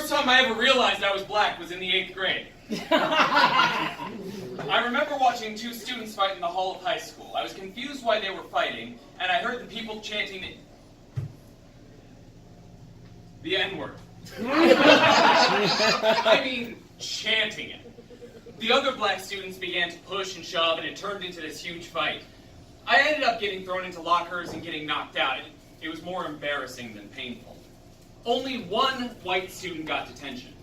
first time I ever realized I was black was in the 8th grade. I remember watching 2 students fight in the hall of high school. I was confused why they were fighting, and I heard the people chanting the N-word. I mean, chanting it. The other black students began to push and shove, and it turned into this huge fight. I ended up getting thrown into lockers and getting knocked out. It was more embarrassing than painful. Only one white student got detention.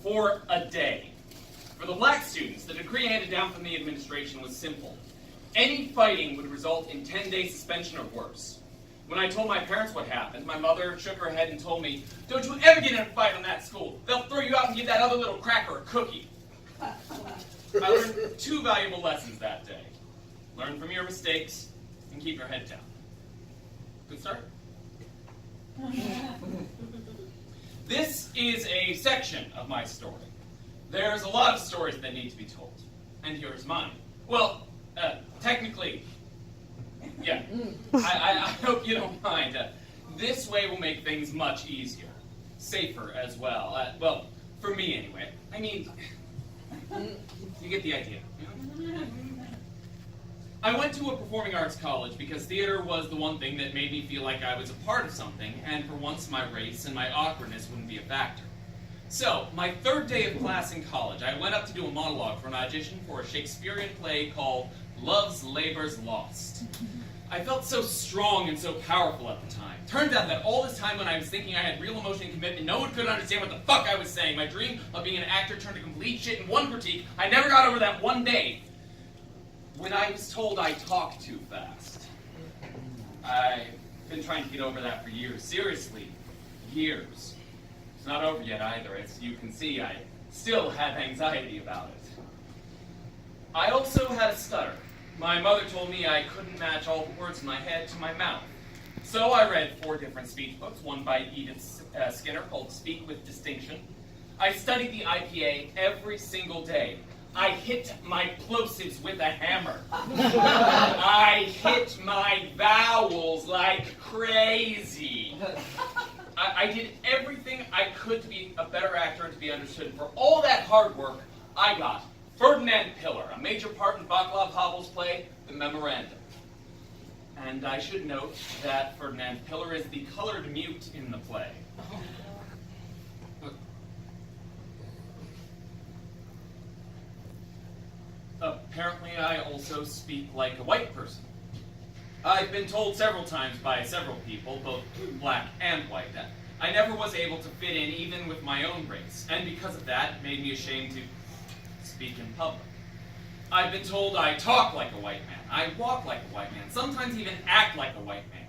For a day. For the black students, the decree handed down from the administration was simple. Any fighting would result in 10-day suspension or worse. When I told my parents what happened, my mother shook her head and told me, "Don't you ever get in a fight on that school. They'll throw you out and give that other little cracker a cookie." I learned 2 valuable lessons that day. Learn from your mistakes and keep your head down. Good start? This is a section of my story. There's a lot of stories that need to be told. And here's mine. Well, technically, yeah. I hope you don't mind. This way will make things much easier. Safer as well. Well, for me anyway. I mean, you get the idea. I went to a performing arts college because theater was the one thing that made me feel like I was a part of something, and for once my race and my awkwardness wouldn't be a factor. So, my 3rd day of class in college, I went up to do a monologue for an audition for a Shakespearean play called Love's Labour's Lost. I felt so strong and so powerful at the time. Turned out that all this time when I was thinking I had real emotion and commitment, no one could understand what the fuck I was saying. My dream of being an actor turned to complete shit in one critique. I never got over that one day when I was told I talked too fast. I've been trying to get over that for years. Seriously, years. It's not over yet either. As you can see, I still have anxiety about it. I also had a stutter. My mother told me I couldn't match all the words in my head to my mouth. So I read 4 different speech books, one by Edith Skinner called Speak with Distinction. I studied the IPA every single day. I hit my plosives with a hammer. I hit my vowels like crazy. I did everything I could to be a better actor and to be understood. And for all that hard work, I got Ferdinand Pillar, a major part in Václav Havel's play, The Memorandum. And I should note that Ferdinand Pillar is the colored mute in the play. Apparently, I also speak like a white person. I've been told several times by several people, both black and white, that I never was able to fit in even with my own race, and because of that, it made me ashamed to speak in public. I've been told I talk like a white man, I walk like a white man, sometimes even act like a white man.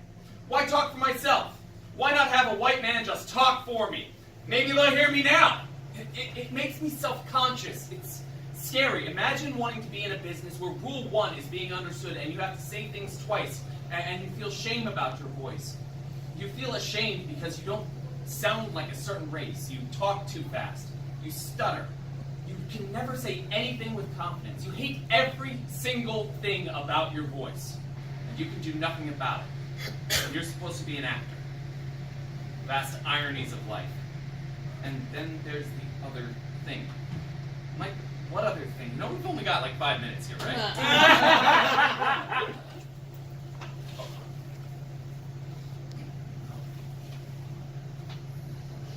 Why talk for myself? Why not have a white man just talk for me? Maybe they'll hear me now. It makes me self-conscious. It's scary. Imagine wanting to be in a business where rule 1 is being understood and you have to say things twice and you feel shame about your voice. You feel ashamed because you don't sound like a certain race. You talk too fast. You stutter. You can never say anything with confidence. You hate every single thing about your voice. And you can do nothing about it. You're supposed to be an actor. Vast ironies of life. And then there's the other thing. Mike, what other thing? No, we've only got like 5 minutes here, right?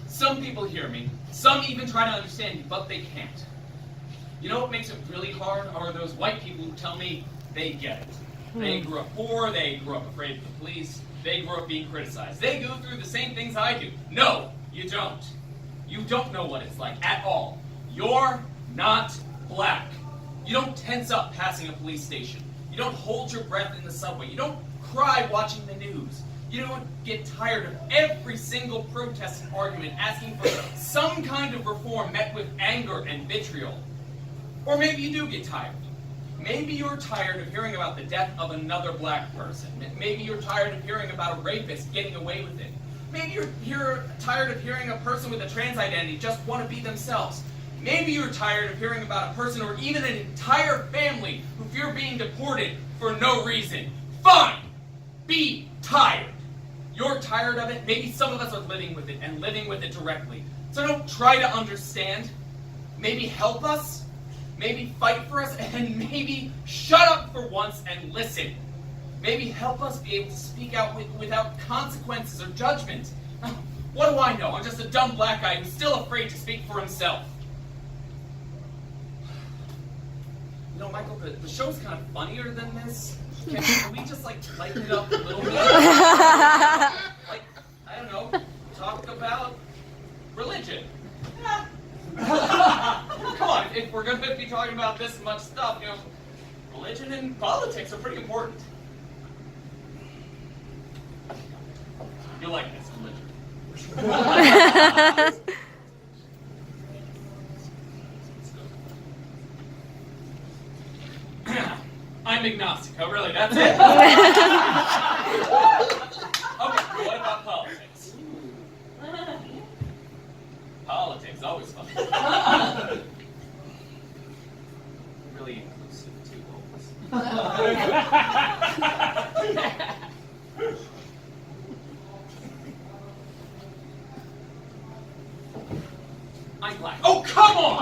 Some people hear me. Some even try to understand me, but they can't. You know what makes it really hard are those white people who tell me they get it. They grew up poor, they grew up afraid of the police, they grew up being criticized. They go through the same things I do. No, you don't. You don't know what it's like at all. You're not black. You don't tense up passing a police station. You don't hold your breath in the subway. You don't cry watching the news. You don't get tired of every single protest and argument asking for some kind of reform met with anger and vitriol. Or maybe you do get tired. Maybe you're tired of hearing about the death of another black person. Maybe you're tired of hearing about a rapist getting away with it. Maybe you're tired of hearing a person with a trans identity just want to be themselves. Maybe you're tired of hearing about a person or even an entire family who fear being deported for no reason. Fine! Be tired. You're tired of it. Maybe some of us are living with it and living with it directly. So don't try to understand. Maybe help us. Maybe fight for us. And maybe shut up for once and listen. Maybe help us be able to speak out without consequences or judgment. What do I know? I'm just a dumb black guy who's still afraid to speak for himself. You know, Michael, the show's kind of funnier than this. Can we just, lighten it up a little bit? I don't know, talk about religion. Come on, if we're going to be talking about this much stuff, religion and politics are pretty important. You'll like this, religion. I'm agnostic. Oh, really? That's it? Okay, what about politics? Politics, always fun. Really inclusive, too, always. I'm black. Oh, come on!